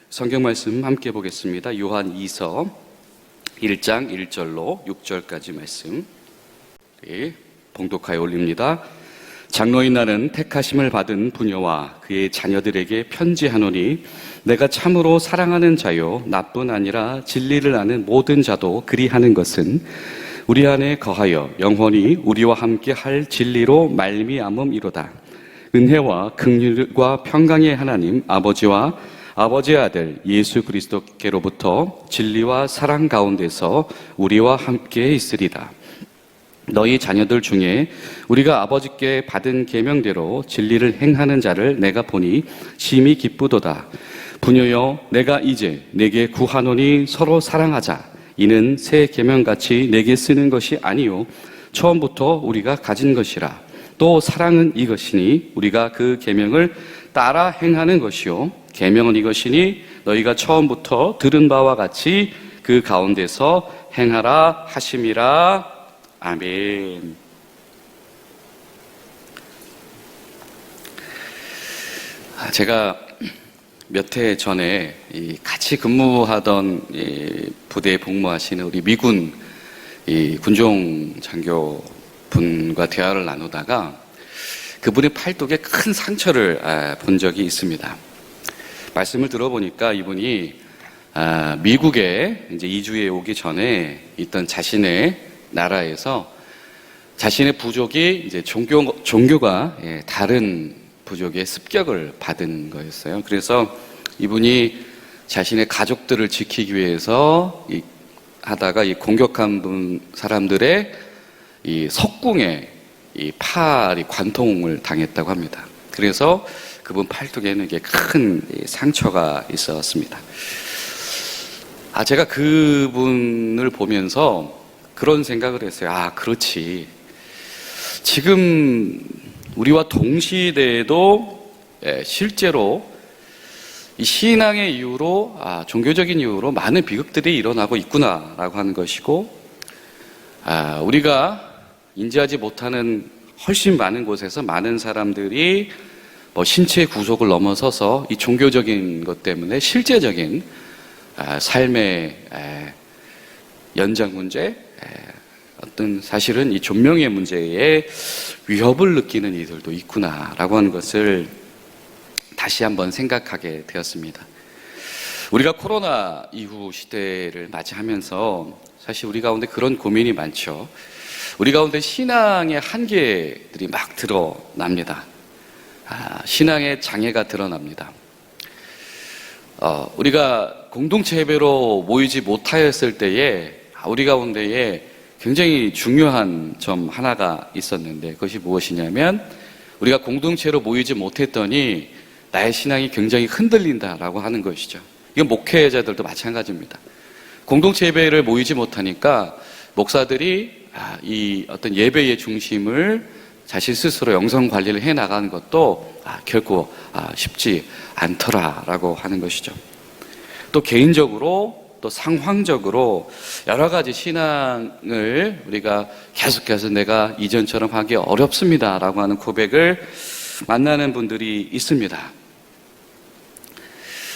성경 말씀 함께 보겠습니다. 요한 2서 1장 1절로 6절까지 말씀 봉독하여 올립니다. 장로인 나는 택하심을 받은 부녀와 그의 자녀들에게 편지하노니 내가 참으로 사랑하는 자요 나뿐 아니라 진리를 아는 모든 자도 그리하는 것은 우리 안에 거하여 영원히 우리와 함께 할 진리로 말미암음이로다. 은혜와 긍휼과 평강의 하나님 아버지와 아버지의 아들 예수 그리스도께로부터 진리와 사랑 가운데서 우리와 함께 있으리다. 너희 자녀들 중에 우리가 아버지께 받은 계명대로 진리를 행하는 자를 내가 보니 심히 기쁘도다. 부녀여, 내가 이제 내게 구하노니 서로 사랑하자. 이는 새 계명같이 내게 쓰는 것이 아니요 처음부터 우리가 가진 것이라. 또 사랑은 이것이니 우리가 그 계명을 따라 행하는 것이요 계명은 이것이니 너희가 처음부터 들은 바와 같이 그 가운데서 행하라 하심이라. 아멘. 제가 몇 해 전에 같이 근무하던 부대에 복무하시는 우리 미군 군종 장교분과 대화를 나누다가 그분의 팔뚝에 큰 상처를 본 적이 있습니다. 말씀을 들어보니까 이분이 미국에 이제 이주해 오기 전에 있던 자신의 나라에서 자신의 부족이 이제 종교가 다른 부족의 습격을 받은 거였어요. 그래서 이분이 자신의 가족들을 지키기 위해서 하다가 이 공격한 사람들의 이 석궁에 이 팔이 관통을 당했다고 합니다. 그래서 그분 팔뚝에는 이게 큰 상처가 있었습니다. 제가 그분을 보면서 그런 생각을 했어요. 그렇지. 지금 우리와 동시대에도 실제로 이 신앙의 이유로, 종교적인 이유로 많은 비극들이 일어나고 있구나라고 하는 것이고, 우리가 인지하지 못하는 훨씬 많은 곳에서 많은 사람들이 신체 구속을 넘어서서 이 종교적인 것 때문에 실제적인 삶의 연장 문제, 어떤 사실은 이 존명의 문제에 위협을 느끼는 이들도 있구나라고 하는 것을 다시 한번 생각하게 되었습니다. 우리가 코로나 이후 시대를 맞이하면서 사실 우리 가운데 그런 고민이 많죠. 우리 가운데 신앙의 한계들이 막 드러납니다. 신앙의 장애가 드러납니다. 우리가 공동체 예배로 모이지 못하였을 때에 우리 가운데에 굉장히 중요한 점 하나가 있었는데 그것이 무엇이냐면 우리가 공동체로 모이지 못했더니 나의 신앙이 굉장히 흔들린다라고 하는 것이죠. 이건 목회자들도 마찬가지입니다. 공동체 예배를 모이지 못하니까 목사들이 이 어떤 예배의 중심을 자신 스스로 영성 관리를 해 나가는 것도 결코 쉽지 않더라라고 하는 것이죠. 또 개인적으로 또 상황적으로 여러 가지 신앙을 우리가 계속해서 내가 이전처럼 하기 어렵습니다라고 하는 고백을 만나는 분들이 있습니다.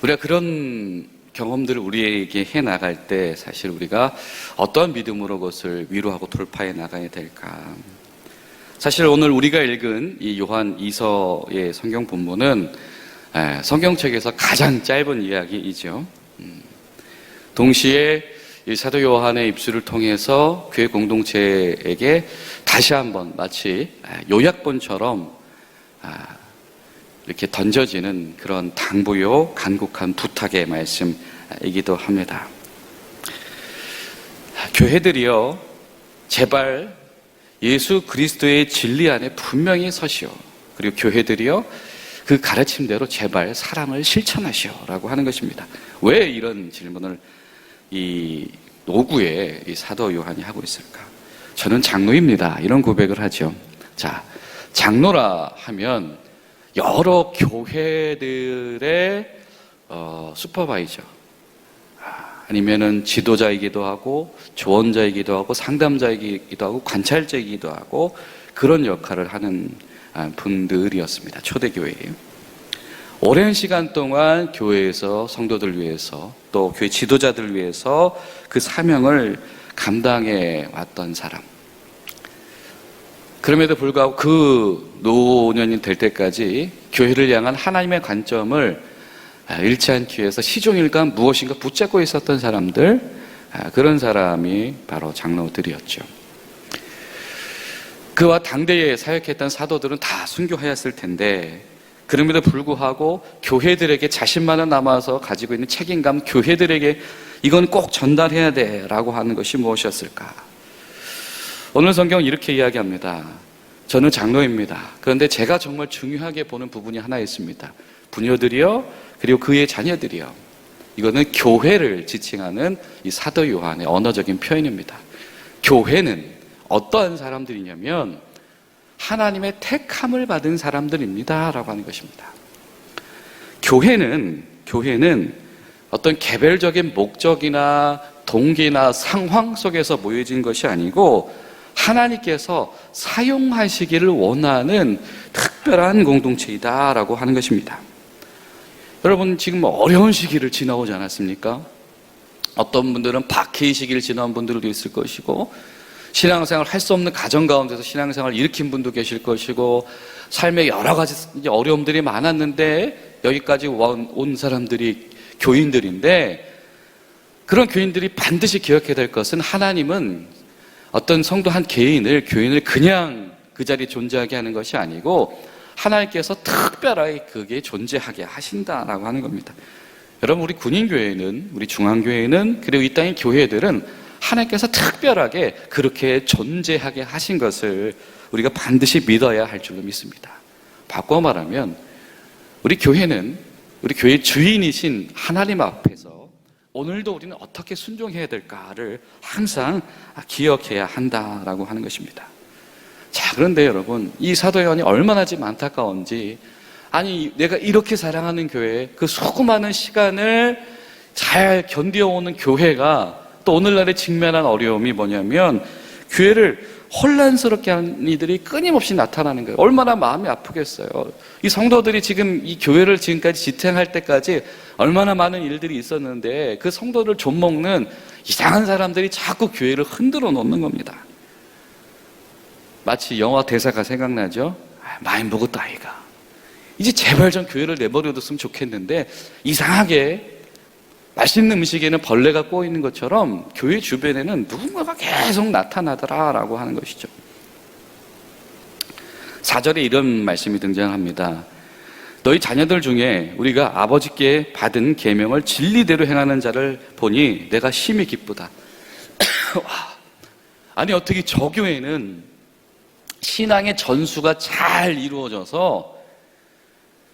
우리가 그런 경험들을 우리에게 해 나갈 때 사실 우리가 어떤 믿음으로 그것을 위로하고 돌파해 나가야 될까? 사실 오늘 우리가 읽은 이 요한 2서의 성경 본문은 성경책에서 가장 짧은 이야기이죠. 동시에 이 사도 요한의 입술을 통해서 교회 공동체에게 다시 한번 마치 요약본처럼 이렇게 던져지는 그런 당부요 간곡한 부탁의 말씀이기도 합니다. 교회들이요, 제발 예수 그리스도의 진리 안에 분명히 서시오. 그리고 교회들이요, 그 가르침대로 제발 사랑을 실천하시오라고 하는 것입니다. 왜 이런 질문을 이 노구에 이 사도 요한이 하고 있을까? 저는 장로입니다. 이런 고백을 하죠. 자, 장로라 하면 여러 교회들의 슈퍼바이저, 아니면은 지도자이기도 하고 조언자이기도 하고 상담자이기도 하고 관찰자이기도 하고 그런 역할을 하는 분들이었습니다. 초대교회에. 오랜 시간 동안 교회에서 성도들 위해서 또 교회 지도자들 위해서 그 사명을 감당해 왔던 사람. 그럼에도 불구하고 그 노년이 될 때까지 교회를 향한 하나님의 관점을 잃지 않기 위해서 시종일관 무엇인가 붙잡고 있었던 사람들, 그런 사람이 바로 장로들이었죠. 그와 당대에 사역했던 사도들은 다 순교하였을 텐데, 그럼에도 불구하고 교회들에게 자신만은 남아서 가지고 있는 책임감, 교회들에게 이건 꼭 전달해야 돼 라고 하는 것이 무엇이었을까? 오늘 성경은 이렇게 이야기합니다. 저는 장로입니다. 그런데 제가 정말 중요하게 보는 부분이 하나 있습니다. 부녀들이요, 그리고 그의 자녀들이요. 이거는 교회를 지칭하는 이 사도 요한의 언어적인 표현입니다. 교회는 어떠한 사람들이냐면 하나님의 택함을 받은 사람들입니다 라고 하는 것입니다. 교회는 어떤 개별적인 목적이나 동기나 상황 속에서 모여진 것이 아니고 하나님께서 사용하시기를 원하는 특별한 공동체이다 라고 하는 것입니다. 여러분, 지금 어려운 시기를 지나오지 않았습니까? 어떤 분들은 박해의 시기를 지나온 분들도 있을 것이고, 신앙생활 할 수 없는 가정 가운데서 신앙생활을 일으킨 분도 계실 것이고, 삶에 여러 가지 어려움들이 많았는데 여기까지 온 사람들이 교인들인데, 그런 교인들이 반드시 기억해야 될 것은 하나님은 어떤 성도 한 교인을 그냥 그 자리에 존재하게 하는 것이 아니고 하나님께서 특별하게 그게 존재하게 하신다라고 하는 겁니다. 여러분, 우리 군인교회는, 우리 중앙교회는, 그리고 이 땅의 교회들은 하나님께서 특별하게 그렇게 존재하게 하신 것을 우리가 반드시 믿어야 할 줄로 믿습니다. 바꿔 말하면 우리 교회는 우리 교회의 주인이신 하나님 앞에서 오늘도 우리는 어떻게 순종해야 될까를 항상 기억해야 한다라고 하는 것입니다. 자, 그런데 여러분, 이 사도 요한이 얼마나 지금 안타까운지, 아니 내가 이렇게 사랑하는 교회, 그 수많은 시간을 잘 견뎌오는 교회가 또 오늘날에 직면한 어려움이 뭐냐면 교회를 혼란스럽게 하는 이들이 끊임없이 나타나는 거예요. 얼마나 마음이 아프겠어요. 이 성도들이 지금 이 교회를 지금까지 지탱할 때까지 얼마나 많은 일들이 있었는데 그 성도를 좀먹는 이상한 사람들이 자꾸 교회를 흔들어 놓는 겁니다. 마치 영화 대사가 생각나죠? 많이 먹었다 아이가. 이제 제발 좀 교회를 내버려뒀으면 좋겠는데 이상하게 맛있는 음식에는 벌레가 꼬이는 것처럼 교회 주변에는 누군가가 계속 나타나더라라고 하는 것이죠. 4절에 이런 말씀이 등장합니다. 너희 자녀들 중에 우리가 아버지께 받은 계명을 진리대로 행하는 자를 보니 내가 심히 기쁘다. 아니 어떻게 저 교회는 신앙의 전수가 잘 이루어져서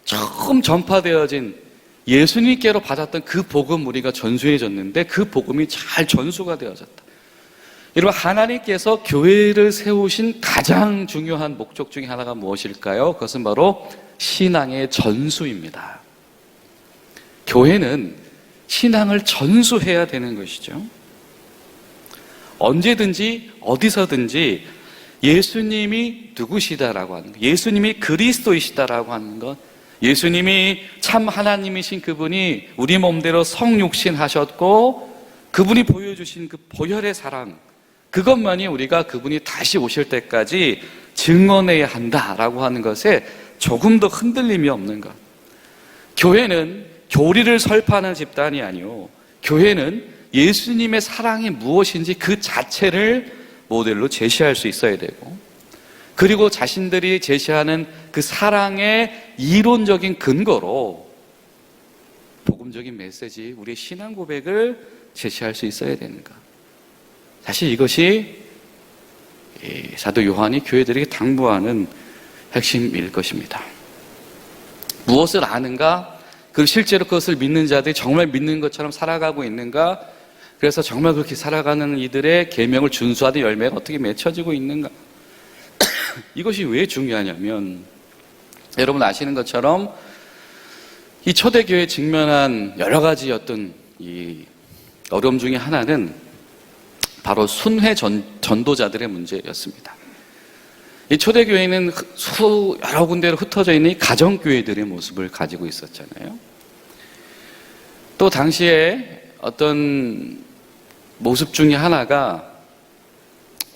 처음 전파되어진 예수님께로 받았던 그 복음 우리가 전수해졌는데 그 복음이 잘 전수가 되어졌다. 여러분, 하나님께서 교회를 세우신 가장 중요한 목적 중에 하나가 무엇일까요? 그것은 바로 신앙의 전수입니다. 교회는 신앙을 전수해야 되는 것이죠. 언제든지 어디서든지 예수님이 누구시다라고 하는 것, 예수님이 그리스도이시다라고 하는 것, 예수님이 참 하나님이신 그분이 우리 몸대로 성육신 하셨고 그분이 보여주신 그 보혈의 사랑, 그것만이 우리가 그분이 다시 오실 때까지 증언해야 한다라고 하는 것에 조금도 흔들림이 없는 것. 교회는 교리를 설파하는 집단이 아니요, 교회는 예수님의 사랑이 무엇인지 그 자체를 모델로 제시할 수 있어야 되고, 그리고 자신들이 제시하는 그 사랑의 이론적인 근거로 복음적인 메시지, 우리의 신앙 고백을 제시할 수 있어야 되는 것. 사실 이것이 사도 요한이 교회들에게 당부하는 핵심일 것입니다. 무엇을 아는가? 그리고 실제로 그것을 믿는 자들이 정말 믿는 것처럼 살아가고 있는가? 그래서 정말 그렇게 살아가는 이들의 계명을 준수하는 열매가 어떻게 맺혀지고 있는가? 이것이 왜 중요하냐면, 여러분 아시는 것처럼 이 초대교회에 직면한 여러 가지 어떤 이 어려움 중에 하나는 바로 순회 전도자들의 문제였습니다. 이 초대교회는 여러 군데로 흩어져 있는 이 가정교회들의 모습을 가지고 있었잖아요. 또 당시에 어떤 모습 중에 하나가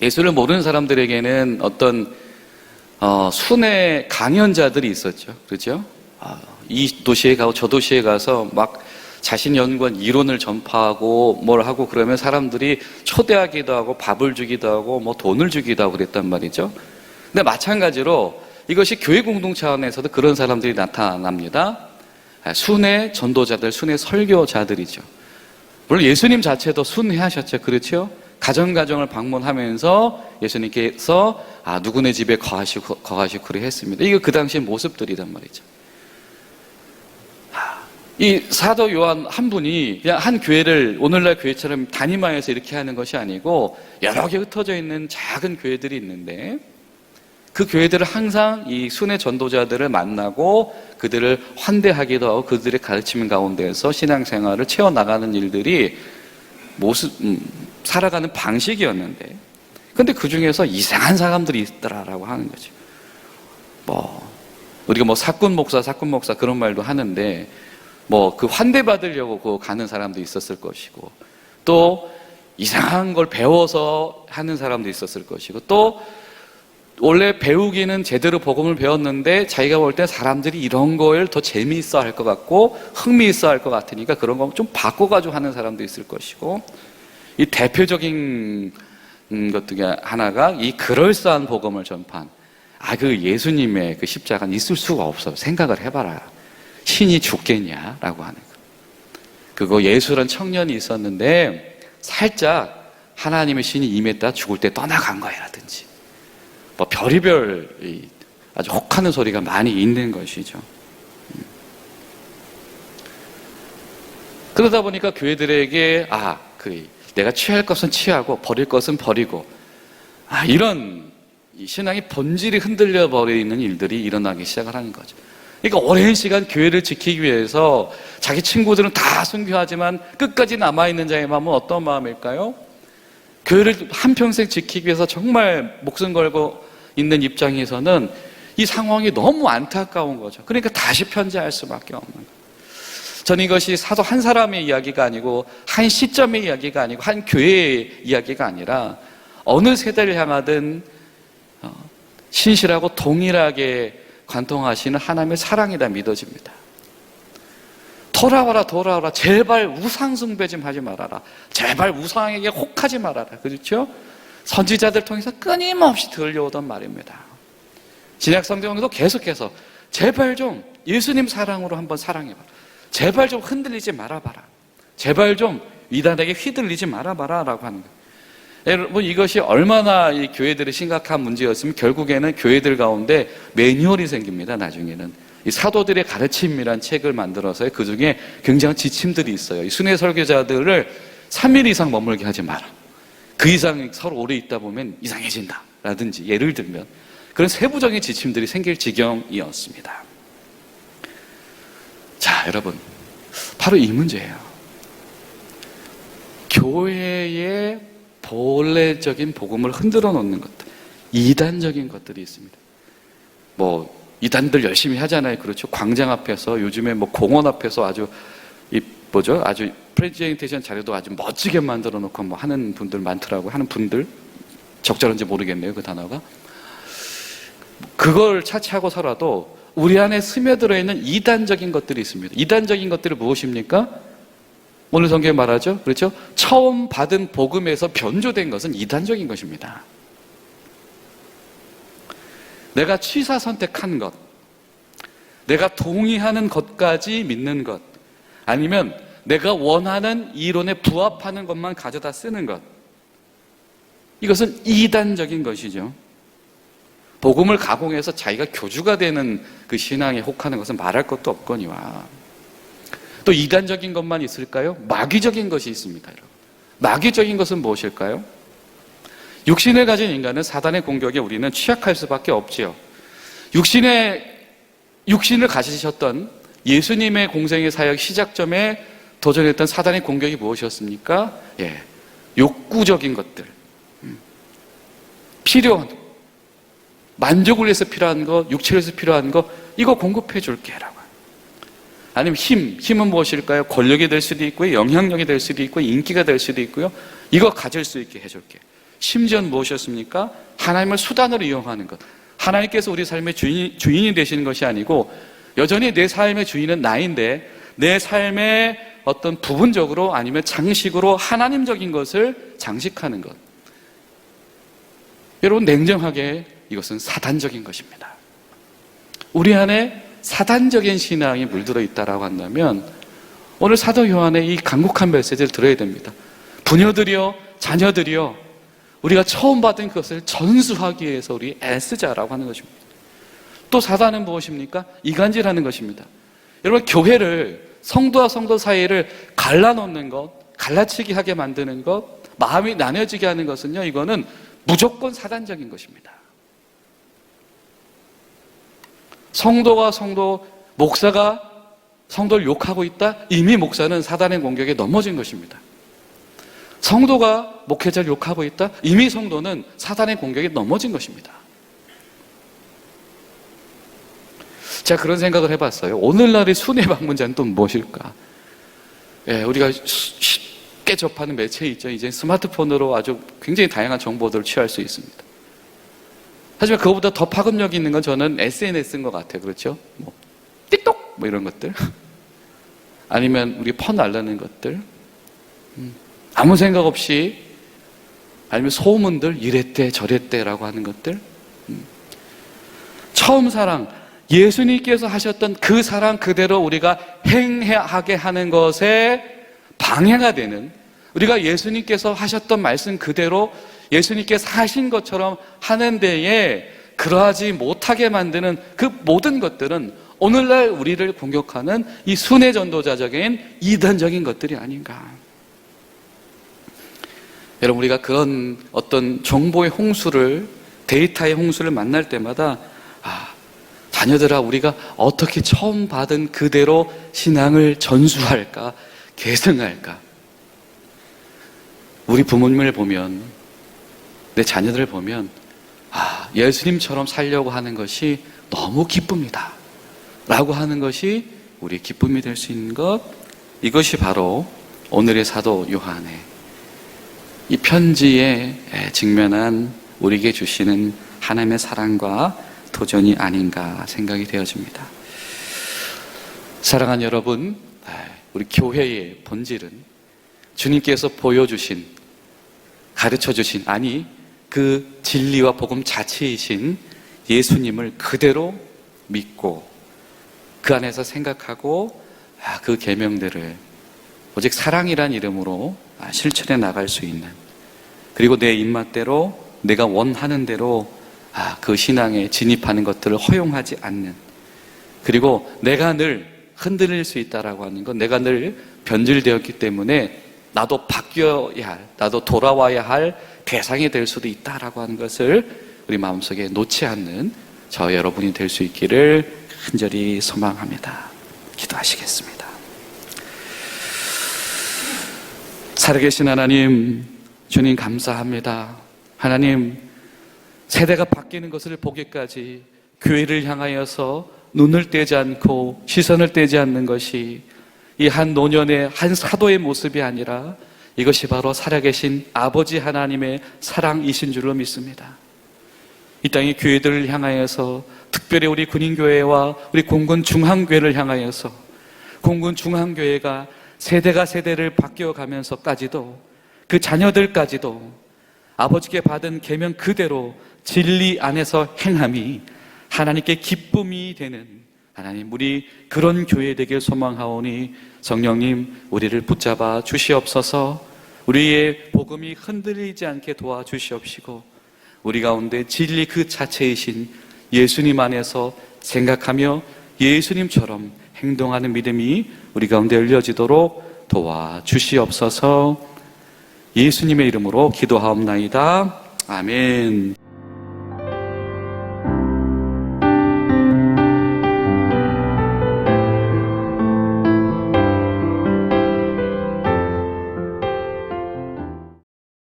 예수를 모르는 사람들에게는 어떤 순회 강연자들이 있었죠. 그렇죠? 이 도시에 가고 저 도시에 가서 막 자신 연구한 이론을 전파하고 뭘 하고 그러면 사람들이 초대하기도 하고 밥을 주기도 하고 뭐 돈을 주기도 하고 그랬단 말이죠. 근데 마찬가지로 이것이 교회 공동체 안에서도 그런 사람들이 나타납니다. 순회 전도자들, 순회 설교자들이죠. 물론 예수님 자체도 순회하셨죠. 그렇죠? 가정가정을 방문하면서 예수님께서 누구네 집에 거하시고 그래 했습니다. 이거 그 당시의 모습들이란 말이죠. 이 사도 요한 한 분이 그냥 한 교회를 오늘날 교회처럼 단임하여서 이렇게 하는 것이 아니고 여러 개 흩어져 있는 작은 교회들이 있는데 그 교회들을 항상 이 순회 전도자들을 만나고 그들을 환대하기도 하고 그들의 가르침 가운데에서 신앙생활을 채워나가는 일들이 살아가는 방식이었는데 근데 그 중에서 이상한 사람들이 있더라라고 하는 거죠. 우리가 사꾼 목사 그런 말도 하는데 그 환대받으려고 가는 사람도 있었을 것이고 또 이상한 걸 배워서 하는 사람도 있었을 것이고 또 원래 배우기는 제대로 복음을 배웠는데 자기가 볼 때 사람들이 이런 걸 더 재미있어 할 것 같고 흥미있어 할 것 같으니까 그런 거 좀 바꿔가지고 하는 사람도 있을 것이고 이 대표적인 것 중에 하나가 이 그럴싸한 복음을 전파한 그 예수님의 그 십자가는 있을 수가 없어. 생각을 해봐라. 신이 죽겠냐라고 하는 거. 그거 예수란 청년이 있었는데 살짝 하나님의 신이 임했다 죽을 때 떠나간 거야라든지 별의별 아주 혹하는 소리가 많이 있는 것이죠. 그러다 보니까 교회들에게 내가 취할 것은 취하고 버릴 것은 버리고 이런 신앙의 본질이 흔들려 버리는 일들이 일어나기 시작을 하는 거죠. 그러니까 오랜 시간 교회를 지키기 위해서 자기 친구들은 다 순교하지만 끝까지 남아있는 자의 마음은 어떤 마음일까요? 교회를 한평생 지키기 위해서 정말 목숨 걸고 있는 입장에서는 이 상황이 너무 안타까운 거죠. 그러니까 다시 편지할 수밖에 없는 거예요. 저는 이것이 사도 한 사람의 이야기가 아니고 한 시점의 이야기가 아니고 한 교회의 이야기가 아니라 어느 세대를 향하든 신실하고 동일하게 관통하시는 하나님의 사랑이다 믿어집니다. 돌아와라 제발 우상 숭배 좀 하지 말아라. 제발 우상에게 혹하지 말아라. 그렇죠? 선지자들 통해서 끊임없이 들려오던 말입니다. 신약 성경에도 계속해서 제발 좀 예수님 사랑으로 한번 사랑해봐라. 제발 좀 흔들리지 말아봐라. 제발 좀 이단에게 휘둘리지 말아봐라 라고 하는 거예요. 여러분 이것이 얼마나 이 교회들의 심각한 문제였으면 결국에는 교회들 가운데 매뉴얼이 생깁니다. 나중에는 이 사도들의 가르침이란 책을 만들어서 그 중에 굉장한 지침들이 있어요. 이 순회 설교자들을 3일 이상 머물게 하지 마라. 그 이상 서로 오래 있다 보면 이상해진다 라든지 예를 들면 그런 세부적인 지침들이 생길 지경이었습니다. 자, 여러분 바로 이 문제예요. 교회의 본래적인 복음을 흔들어 놓는 것들, 이단적인 것들이 있습니다. 이단들 열심히 하잖아요. 그렇죠? 광장 앞에서 요즘에 공원 앞에서 아주 아주 프레젠테이션 자료도 아주 멋지게 만들어 놓고 하는 분들 많더라고요. 하는 분들 적절한지 모르겠네요. 그 단어가 그걸 차치하고서라도 우리 안에 스며들어 있는 이단적인 것들이 있습니다. 이단적인 것들이 무엇입니까? 오늘 성경에 말하죠. 그렇죠? 처음 받은 복음에서 변조된 것은 이단적인 것입니다. 내가 취사 선택한 것, 내가 동의하는 것까지 믿는 것, 아니면 내가 원하는 이론에 부합하는 것만 가져다 쓰는 것, 이것은 이단적인 것이죠. 복음을 가공해서 자기가 교주가 되는 그 신앙에 혹하는 것은 말할 것도 없거니와. 또 이단적인 것만 있을까요? 마귀적인 것이 있습니다. 여러분. 마귀적인 것은 무엇일까요? 육신을 가진 인간은 사단의 공격에 우리는 취약할 수밖에 없지요. 육신을 가지셨던 예수님의 공생의 사역 시작점에 도전했던 사단의 공격이 무엇이었습니까? 욕구적인 것들, 필요한 만족을 위해서 필요한 것, 육체를 위해서 필요한 것, 이거 공급해 줄게 라고. 아니면 힘은 무엇일까요? 권력이 될 수도 있고요, 영향력이 될 수도 있고, 인기가 될 수도 있고요. 이거 가질 수 있게 해줄게. 심지어는 무엇이었습니까? 하나님을 수단으로 이용하는 것. 하나님께서 우리 삶의 주인이 되시는 것이 아니고, 여전히 내 삶의 주인은 나인데, 내 삶의 어떤 부분적으로 아니면 장식으로 하나님적인 것을 장식하는 것. 여러분, 냉정하게 이것은 사단적인 것입니다. 우리 안에 사단적인 신앙이 물들어 있다라고 한다면 오늘 사도 요한의 이 간곡한 메시지를 들어야 됩니다. 부녀들이여, 자녀들이여, 우리가 처음 받은 그것을 전수하기 위해서 우리 애쓰자라고 하는 것입니다. 또 사단은 무엇입니까? 이간질하는 것입니다. 여러분, 교회를, 성도와 성도 사이를 갈라놓는 것, 갈라치기 하게 만드는 것, 마음이 나뉘어지게 하는 것은요, 이거는 무조건 사단적인 것입니다. 성도가 목사가 성도를 욕하고 있다? 이미 목사는 사단의 공격에 넘어진 것입니다. 성도가 목회자를 욕하고 있다? 이미 성도는 사단의 공격에 넘어진 것입니다. 제가 그런 생각을 해봤어요. 오늘날의 순회 방문자는 또 무엇일까? 우리가 쉽게 접하는 매체 있죠. 이제 스마트폰으로 아주 굉장히 다양한 정보들을 취할 수 있습니다. 하지만 그거보다 더 파급력이 있는 건 저는 SNS인 것 같아요. 그렇죠? 틱톡! 이런 것들. 아니면 우리 퍼 날라는 것들. 아무 생각 없이, 아니면 소문들, 이랬대, 저랬대라고 하는 것들. 처음 사랑, 예수님께서 하셨던 그 사랑 그대로 우리가 행하게 하는 것에 방해가 되는, 우리가 예수님께서 하셨던 말씀 그대로 예수님께서 하신 것처럼 하는 데에 그러하지 못하게 만드는 그 모든 것들은 오늘날 우리를 공격하는 이 순회 전도자적인 이단적인 것들이 아닌가. 여러분, 우리가 그런 어떤 정보의 홍수를, 데이터의 홍수를 만날 때마다 자녀들아, 우리가 어떻게 처음 받은 그대로 신앙을 전수할까, 계승할까. 우리 부모님을 보면, 내 자녀들을 보면 예수님처럼 살려고 하는 것이 너무 기쁩니다 라고 하는 것이 우리의 기쁨이 될 수 있는 것, 이것이 바로 오늘의 사도 요한의 이 편지에 직면한 우리에게 주시는 하나님의 사랑과 도전이 아닌가 생각이 되어집니다. 사랑하는 여러분, 우리 교회의 본질은 주님께서 보여주신, 가르쳐주신, 아니 그 진리와 복음 자체이신 예수님을 그대로 믿고 그 안에서 생각하고 그 계명들을 오직 사랑이란 이름으로 실천해 나갈 수 있는, 그리고 내 입맛대로 내가 원하는 대로 그 신앙에 진입하는 것들을 허용하지 않는, 그리고 내가 늘 흔들릴 수 있다라고 하는 것, 내가 늘 변질되었기 때문에 나도 바뀌어야 할, 나도 돌아와야 할 대상이 될 수도 있다라고 하는 것을 우리 마음속에 놓지 않는 저 여러분이 될 수 있기를 간절히 소망합니다. 기도하시겠습니다. 살아계신 하나님, 주님 감사합니다. 하나님, 세대가 바뀌는 것을 보기까지 교회를 향하여서 눈을 떼지 않고 시선을 떼지 않는 것이 이 한 노년의 한 사도의 모습이 아니라 이것이 바로 살아계신 아버지 하나님의 사랑이신 줄로 믿습니다. 이 땅의 교회들을 향하여서, 특별히 우리 군인교회와 우리 공군중앙교회를 향하여서, 공군중앙교회가 세대가 세대를 바뀌어가면서까지도 그 자녀들까지도 아버지께 받은 계명 그대로 진리 안에서 행함이 하나님께 기쁨이 되는, 하나님, 우리 그런 교회 되길 소망하오니 성령님, 우리를 붙잡아 주시옵소서. 우리의 복음이 흔들리지 않게 도와주시옵시고, 우리 가운데 진리 그 자체이신 예수님 안에서 생각하며 예수님처럼 행동하는 믿음이 우리 가운데 열려지도록 도와주시옵소서. 예수님의 이름으로 기도하옵나이다. 아멘.